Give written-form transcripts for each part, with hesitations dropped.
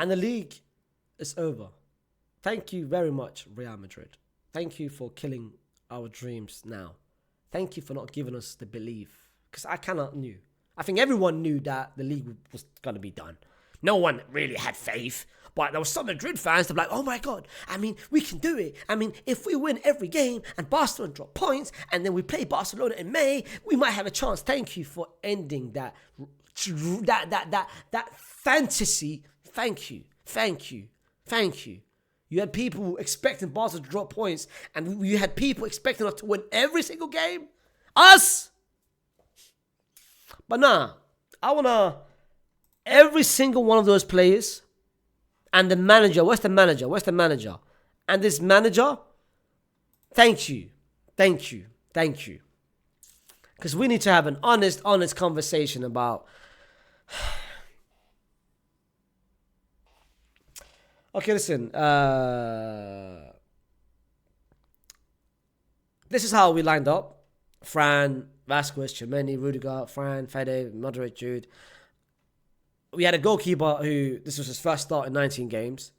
And the league is over. Thank you very much, Real Madrid. Thank you for killing our dreams now. Thank you for not giving us the belief. Because I knew. I think everyone knew that the league was going to be done. No one really had faith. But there were some Madrid fans that were like, oh my God, I mean, we can do it. I mean, if we win every game and Barcelona drop points and then we play Barcelona in May, we might have a chance. Thank you for ending that fantasy. Thank you. You had people expecting Barcelona to drop points and you had people expecting us to win every single game. Us! But nah, I want to... Every single one of those players and the manager, where's the manager? And this manager, thank you. Because we need to have an honest conversation about... Okay, listen. This is how we lined up. Fran, Vasquez, Chimeni, Rudiger, Fran, Fede, Modric, Jude. We had a goalkeeper who, this was his first start in 19 games.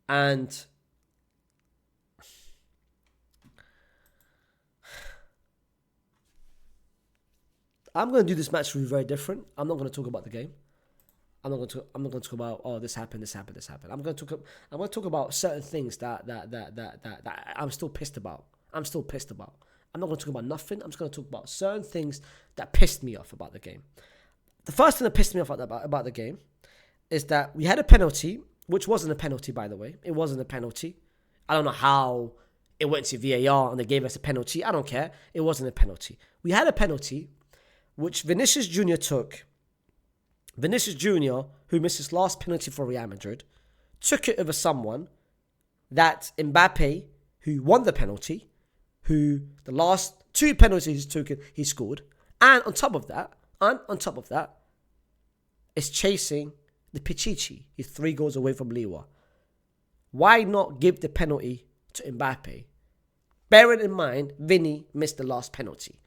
And I'm going to do this match review very different. I'm not going to talk about the game. I'm not going to talk about, oh, this happened. I'm going to talk about certain things that I'm still pissed about. I'm not going to talk about nothing. I'm just going to talk about certain things that pissed me off about the game. The first thing that pissed me off about the game is that we had a penalty, which wasn't a penalty, by the way. It wasn't a penalty. I don't know how it went to VAR and they gave us a penalty. I don't care. It wasn't a penalty. We had a penalty, which Vinicius Jr. took. Vinicius Jr., who missed his last penalty for Real Madrid, took it over someone that Mbappe, who won the penalty, who the last 2 penalties he scored, and on top of that, is chasing the Pichichi. He's 3 goals away from Liga. Why not give the penalty to Mbappe? Bearing in mind, Vinny missed the last penalty.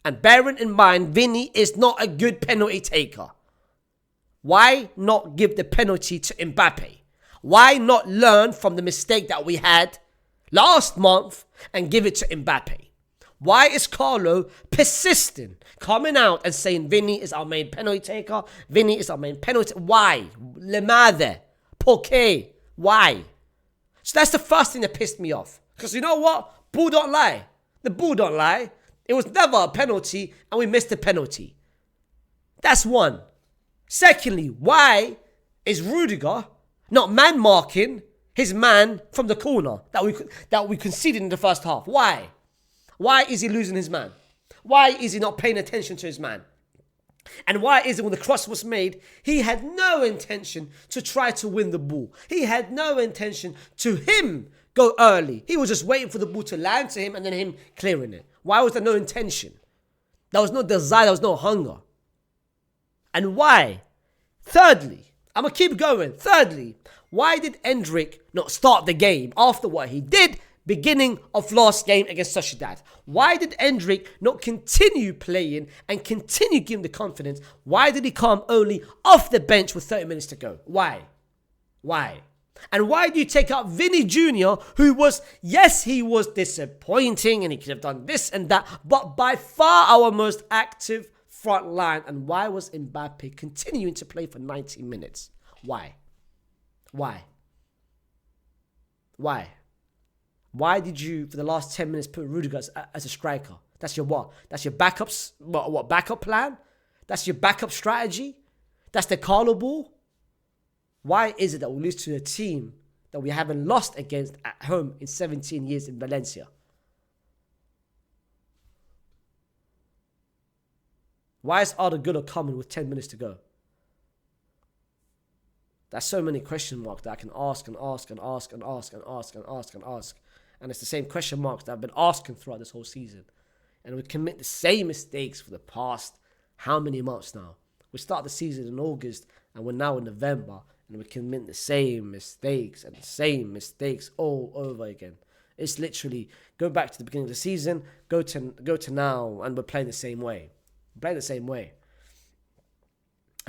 And bearing in mind, Vinny is not a good penalty taker. Why not give the penalty to Mbappe? Why not learn from the mistake that we had last month and give it to Mbappe? Why is Carlo persistent, coming out and saying Vinny is our main penalty taker? Why? Lemade. Porque. Why? So that's the first thing that pissed me off. Because you know what? Bull don't lie. The bull don't lie. It was never a penalty and we missed the penalty. That's one. Secondly, why is Rudiger not man-marking his man from the corner that we conceded in the first half? Why? Why is he losing his man? Why is he not paying attention to his man? And why is it when the cross was made, he had no intention to try to win the ball. He had no intention to him go early. He was just waiting for the ball to land to him and then him clearing it. Why was there no intention? There was no desire, there was no hunger. And why? Thirdly, I'm going to keep going. Thirdly, why did Endrick not start the game after what he did beginning of last game against Sociedad? Why did Endrick not continue playing and continue giving the confidence? Why did he come only off the bench with 30 minutes to go? Why? And why do you take out Vinny Jr., who was, yes, he was disappointing and he could have done this and that, but by far our most active front line? And why was Mbappe continuing to play for 90 minutes? Why? Why did you, for the last 10 minutes, put Rudiger as a striker? That's your what? That's your backups? What backup plan? That's your backup strategy? That's the Carlo ball? Why is it that we lose to a team that we haven't lost against at home in 17 years in Valencia? Why is Arda Güler coming with 10 minutes to go? There's so many question marks that I can ask. And it's the same question marks that I've been asking throughout this whole season. And we commit the same mistakes for the past how many months now? We start the season in August and we're now in November. And we commit the same mistakes all over again. It's literally go back to the beginning of the season, go to now, and we're playing the same way.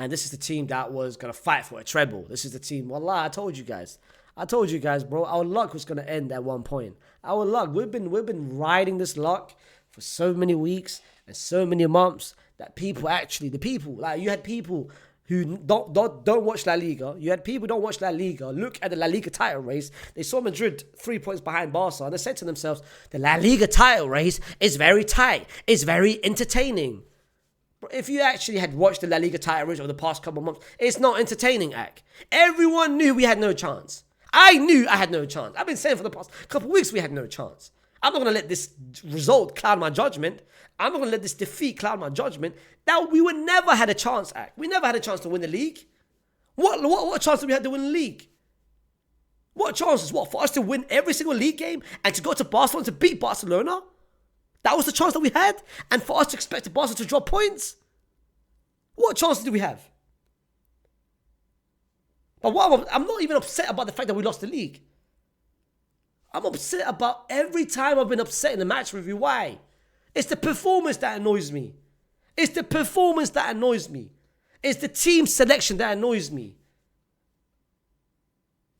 And this is the team that was going to fight for a treble. This is the team. Wallah, I told you guys, bro. Our luck was going to end at one point. Our luck. We've been riding this luck for so many weeks and so many months that like you had people who don't watch La Liga. You had people who don't watch La Liga. Look at the La Liga title race. They saw Madrid 3 points behind Barca, and they said to themselves, the La Liga title race is very tight. It's very entertaining. If you actually had watched the La Liga title race over the past couple of months, it's not entertaining, Ak. Everyone knew we had no chance. I knew I had no chance. I've been saying for the past couple of weeks we had no chance. I'm not going to let this result cloud my judgment. I'm not going to let this defeat cloud my judgment. That we would never had a chance, Ak. We never had a chance to win the league. What chance did we have to win the league? What chances? What, for us to win every single league game and to go to Barcelona to beat Barcelona? That was the chance that we had? And for us to expect Barca to drop points? What chances did we have? But I'm not even upset about the fact that we lost the league. I'm upset about every time I've been upset in the match review. Why? It's the performance that annoys me. It's the performance that annoys me. It's the team selection that annoys me.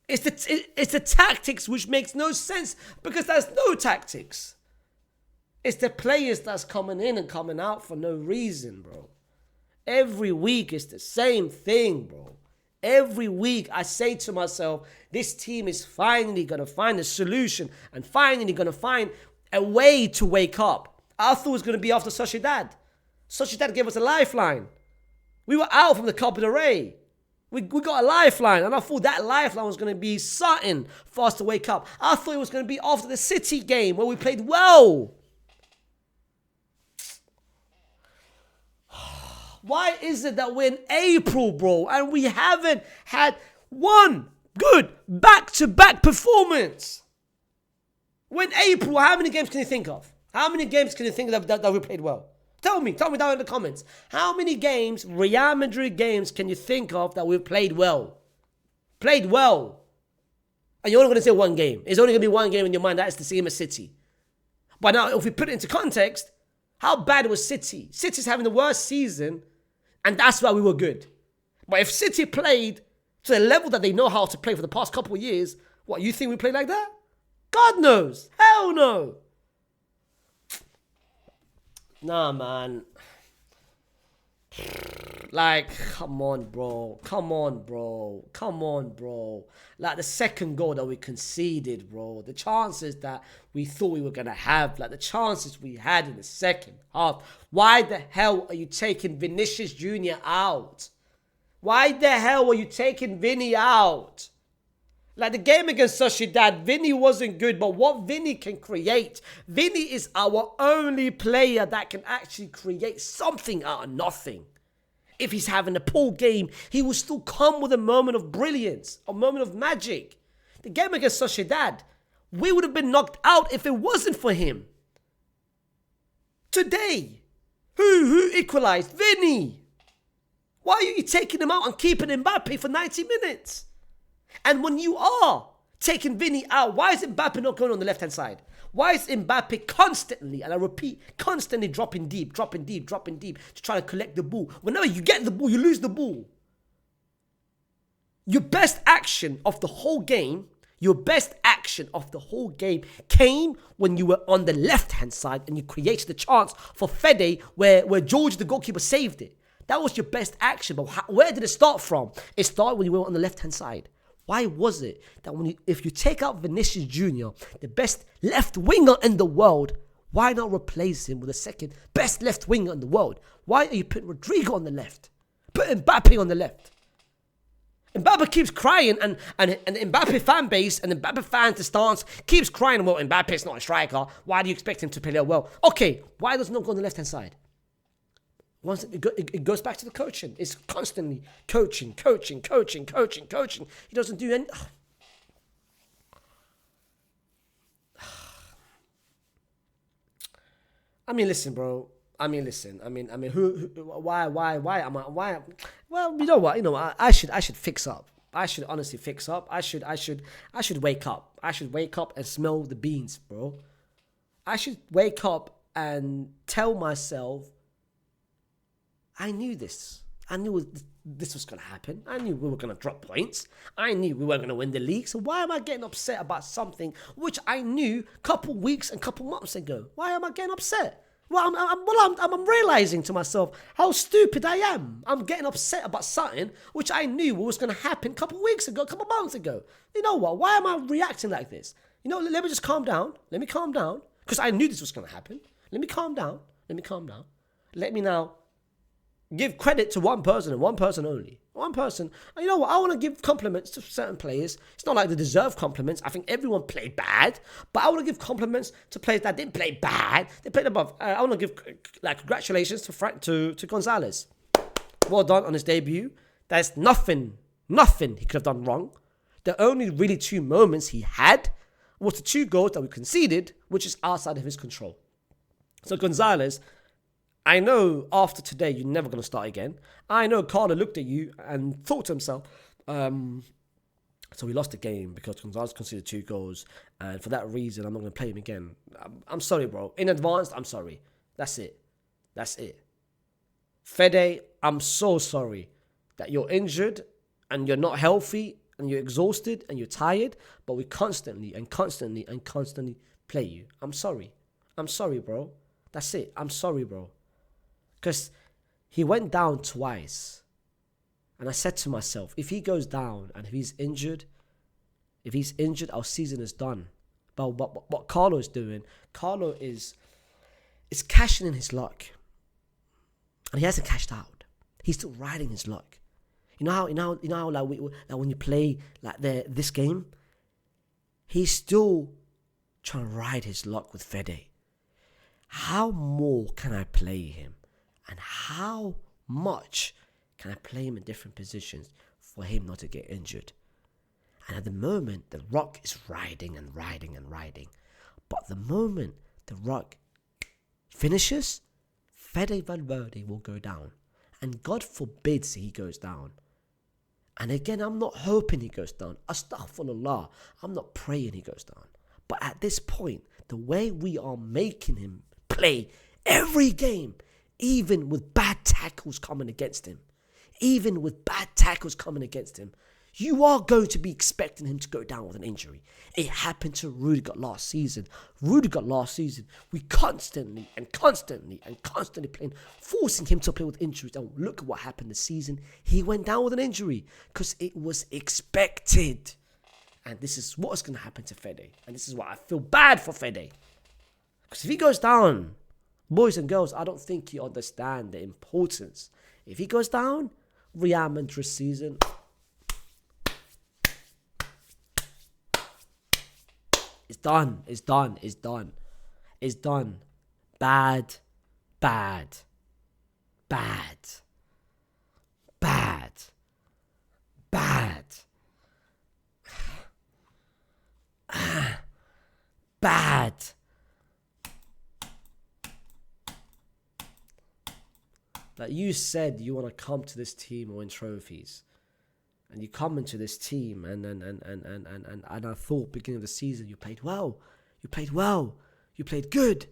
It's the tactics which makes no sense because there's no tactics. It's the players that's coming in and coming out for no reason, bro. Every week it's the same thing, bro. Every week I say to myself, this team is finally going to find a solution and finally going to find a way to wake up. I thought it was going to be after Sociedad. Sociedad gave us a lifeline. We were out from the Copa del Rey. We got a lifeline, and I thought that lifeline was going to be something for us to wake up. I thought it was going to be after the City game where we played well. Why is it that we're in April, bro, and we haven't had one good back-to-back performance? We're in April. How many games can you think of? How many games can you think of that we played well? Tell me down in the comments. How many games, Real Madrid games, can you think of that we've played well? Played well. And you're only going to say one game. It's only going to be one game in your mind. That is the same as City. But now, if we put it into context, how bad was City? City's having the worst season, and that's why we were good. But if City played to the level that they know how to play for the past couple of years, what, you think we played like that? God knows. Hell no. Nah, man. Like, come on, bro. Like, the second goal that we conceded, bro. The chances that we thought we were going to have. Like, the chances we had in the second half. Why the hell are you taking Vinicius Jr. out? Why the hell are you taking Vinny out? Like the game against Sociedad, Vinny wasn't good, but what Vinny can create, Vinny is our only player that can actually create something out of nothing. If he's having a poor game, he will still come with a moment of brilliance, a moment of magic. The game against Sociedad, we would have been knocked out if it wasn't for him. Today, who equalized? Vinny. Why are you taking him out and keeping Mbappe for 90 minutes? And when you are taking Vinny out, why is Mbappe not going on the left-hand side? Why is Mbappe constantly, and I repeat, constantly dropping deep to try to collect the ball? Whenever you get the ball, you lose the ball. Your best action of the whole game came when you were on the left-hand side and you created the chance for Fede where George, the goalkeeper, saved it. That was your best action. But where did it start from? It started when you were on the left-hand side. Why was it that if you take out Vinicius Jr., the best left winger in the world, why not replace him with the second best left winger in the world? Why are you putting Rodrigo on the left? Put Mbappe on the left. Mbappe keeps crying, and the Mbappe fan base and the Mbappe fans, the stance, keeps crying, well, Mbappe's not a striker. Why do you expect him to play that well? Okay, why does he not go on the left-hand side? Once it goes back to the coaching. It's constantly coaching. He doesn't do any. I mean, listen, bro. Why am I? Well, you know what? I should fix up. I should honestly fix up. I should wake up. I should wake up and smell the beans, bro. I should wake up and tell myself, I knew this. I knew this was going to happen. I knew we were going to drop points. I knew we weren't going to win the league. So why am I getting upset about something which I knew a couple weeks and couple months ago? Why am I getting upset? Well, I'm realizing to myself how stupid I am. I'm getting upset about something which I knew was going to happen a couple weeks ago, a couple months ago. You know what? Why am I reacting like this? You know, let me just calm down. Let me calm down. Because I knew this was going to happen. Let me calm down. Let me now give credit to one person and one person only. One person. And you know what? I want to give compliments to certain players. It's not like they deserve compliments. I think everyone played bad. But I want to give compliments to players that didn't play bad. They played above. I want to give congratulations to Gonzalez. Well done on his debut. There's nothing he could have done wrong. The only really 2 moments he had was the 2 goals that we conceded, which is outside of his control. So Gonzalez, I know after today you're never going to start again. I know Carlo looked at you and thought to himself, so we lost the game because Gonzalez conceded 2 goals, and for that reason I'm not going to play him again. I'm sorry, bro. In advance, I'm sorry. That's it. Fede, I'm so sorry that you're injured and you're not healthy and you're exhausted and you're tired, but we constantly play you. I'm sorry, bro. That's it. I'm sorry, bro. Because he went down twice. And I said to myself, if he goes down and if he's injured, our season is done. But what Carlo is doing, Carlo is cashing in his luck. And he hasn't cashed out. He's still riding his luck. You know how like when you play like this game, he's still trying to ride his luck with Fede. How more can I play him? And how much can I play him in different positions for him not to get injured? And at the moment, the Rock is riding. But the moment the Rock finishes, Fede Valverde will go down. And God forbids he goes down. And again, I'm not hoping he goes down. Astaghfirullah. I'm not praying he goes down. But at this point, the way we are making him play every game, even with bad tackles coming against him, you are going to be expecting him to go down with an injury. It happened to Rudiger last season. We constantly playing, forcing him to play with injuries. And look at what happened this season. He went down with an injury because it was expected. And this is what's going to happen to Fede. And this is why I feel bad for Fede. Because if he goes down, boys and girls, I don't think you understand the importance. If he goes down, Real Madrid season, it's done. Bad. Bad. Like you said, you want to come to this team and win trophies. And you come into this team and I thought beginning of the season you played well. You played good.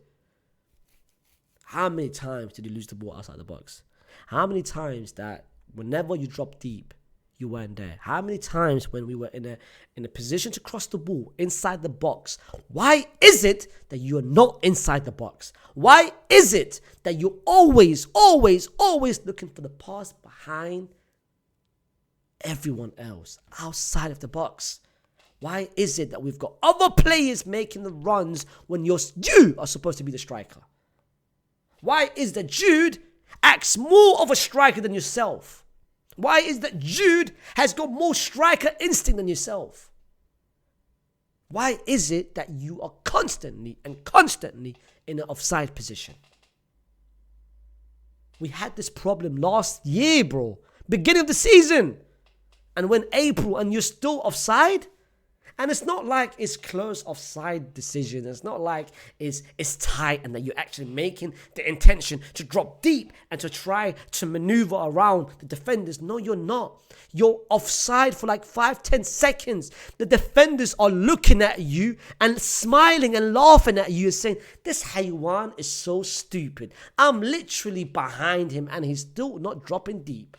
How many times did you lose the ball outside the box? How many times that whenever you dropped deep, you weren't there? How many times when we were in a position to cross the ball inside the box, why is it that you're not inside the box? Why is it that you're always looking for the pass behind everyone else outside of the box? Why is it that we've got other players making the runs when you are supposed to be the striker? Why is that Jude acts more of a striker than yourself? Why is that Jude has got more striker instinct than yourself? Why is it that you are constantly in an offside position? We had this problem last year, bro. Beginning of the season. And when April and you're still offside. And it's not like it's close offside decision. It's not like it's tight and that you're actually making the intention to drop deep and to try to maneuver around the defenders. No, you're not. You're offside for like 5-10 seconds. The defenders are looking at you and smiling and laughing at you and saying, this Haywan is so stupid. I'm literally behind him and he's still not dropping deep.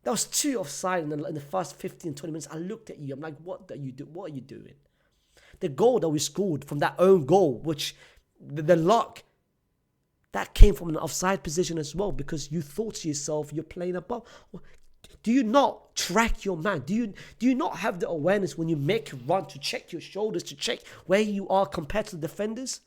There was 2 offside in the first 15, 20 minutes. I looked at you. I'm like, what are you doing? The goal that we scored from that own goal, which the luck, that came from an offside position as well, because you thought to yourself, you're playing above. Do you not track your man? Do you not have the awareness when you make a run to check your shoulders, to check where you are compared to the defenders?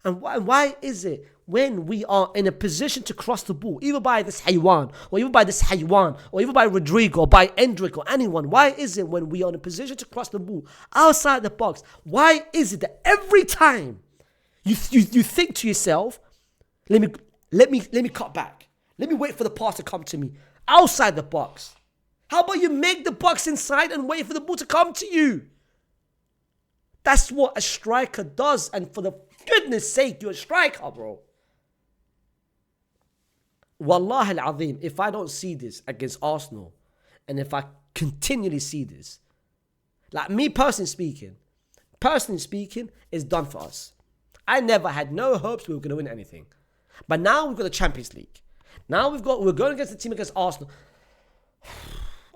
And why is it when we are in a position to cross the ball, either by this Haywan, or even by this Haywan, or even by Rodrigo, or by Endrick, or anyone, why is it when we are in a position to cross the ball outside the box, why is it that every time you think to yourself, let me cut back, let me wait for the pass to come to me outside the box? How about you make the box inside and wait for the ball to come to you? That's what a striker does, and for the goodness sake, you're a striker, bro. Wallahi al-azim, if I don't see this against Arsenal, and if I continually see this, like me personally speaking, it's done for us. I never had no hopes we were going to win anything. But now we've got the Champions League. Now we're going against the team against Arsenal.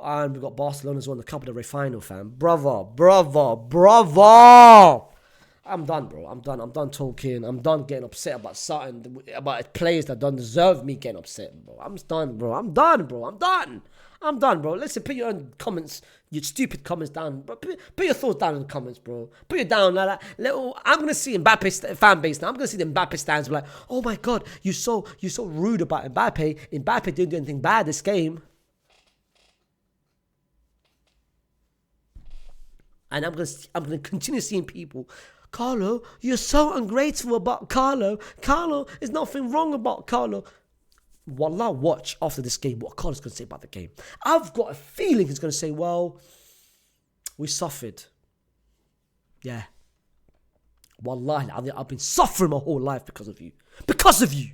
And we've got Barcelona as well in the Copa del Rey final, fam. Bravo. I'm done, bro. I'm done talking. I'm done getting upset about something, about players that don't deserve me getting upset, bro. I'm done, bro. Listen, put your own comments, your stupid comments down, bro. Put your thoughts down in the comments, bro. Put it down like that. I'm gonna see Mbappe's fan base now. I'm gonna see the Mbappe stands be like, oh my god, you're so rude about Mbappe. Mbappe didn't do anything bad this game. And I'm gonna continue seeing people, Carlo, you're so ungrateful about Carlo. Carlo, there's nothing wrong about Carlo. Wallah, watch after this game what Carlo's going to say about the game. I've got a feeling he's going to say, well, we suffered. Yeah. Wallahi, I've been suffering my whole life because of you. Because of you.